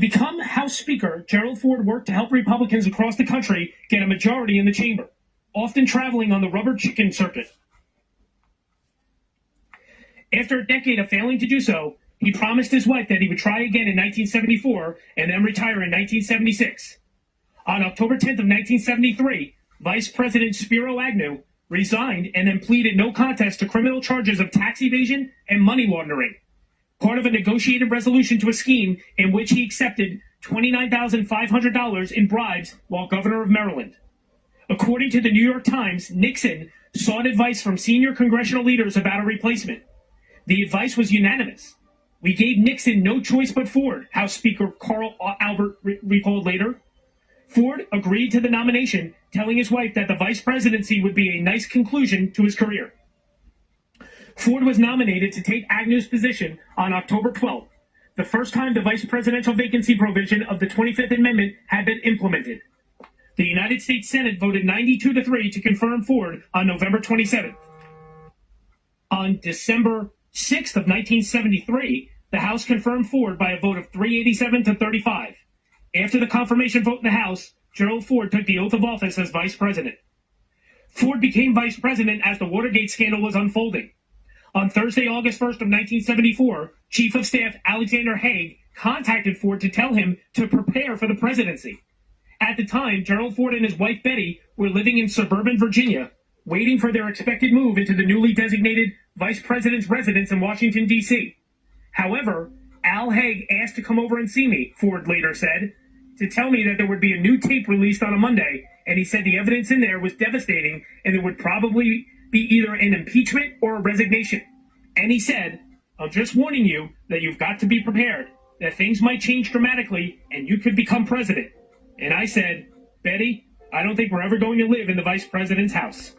become House Speaker, Gerald Ford worked to help Republicans across the country get a majority in the chamber, often traveling on the rubber chicken circuit. After a decade of failing to do so, he promised his wife that he would try again in 1974 and then retire in 1976. On October 10th of 1973, Vice President Spiro Agnew resigned and then pleaded no contest to criminal charges of tax evasion and money laundering, part of a negotiated resolution to a scheme in which he accepted $29,500 in bribes while governor of Maryland. According to the New York Times, Nixon sought advice from senior congressional leaders about a replacement. The advice was unanimous. We gave Nixon no choice but Ford, House Speaker Carl Albert recalled later. Ford agreed to the nomination, telling his wife that the vice presidency would be a nice conclusion to his career. Ford was nominated to take Agnew's position on October 12th, the first time the vice presidential vacancy provision of the 25th Amendment had been implemented. The United States Senate voted 92-3 to confirm Ford on November 27th. On December 6th of 1973, the House confirmed Ford by a vote of 387-35. After the confirmation vote in the House, Gerald Ford took the oath of office as vice president. Ford became vice president as the Watergate scandal was unfolding. On Thursday, August 1st of 1974, Chief of Staff Alexander Haig contacted Ford to tell him to prepare for the presidency. At the time, Gerald Ford and his wife Betty were living in suburban Virginia, waiting for their expected move into the newly designated vice president's residence in Washington, D.C. However, Al Haig asked to come over and see me, Ford later said, to tell me that there would be a new tape released on a Monday, and he said the evidence in there was devastating and there would probably be either an impeachment or a resignation. And he said, I'm just warning you that you've got to be prepared, that things might change dramatically and you could become president. And I said, Betty, I don't think we're ever going to live in the vice president's house.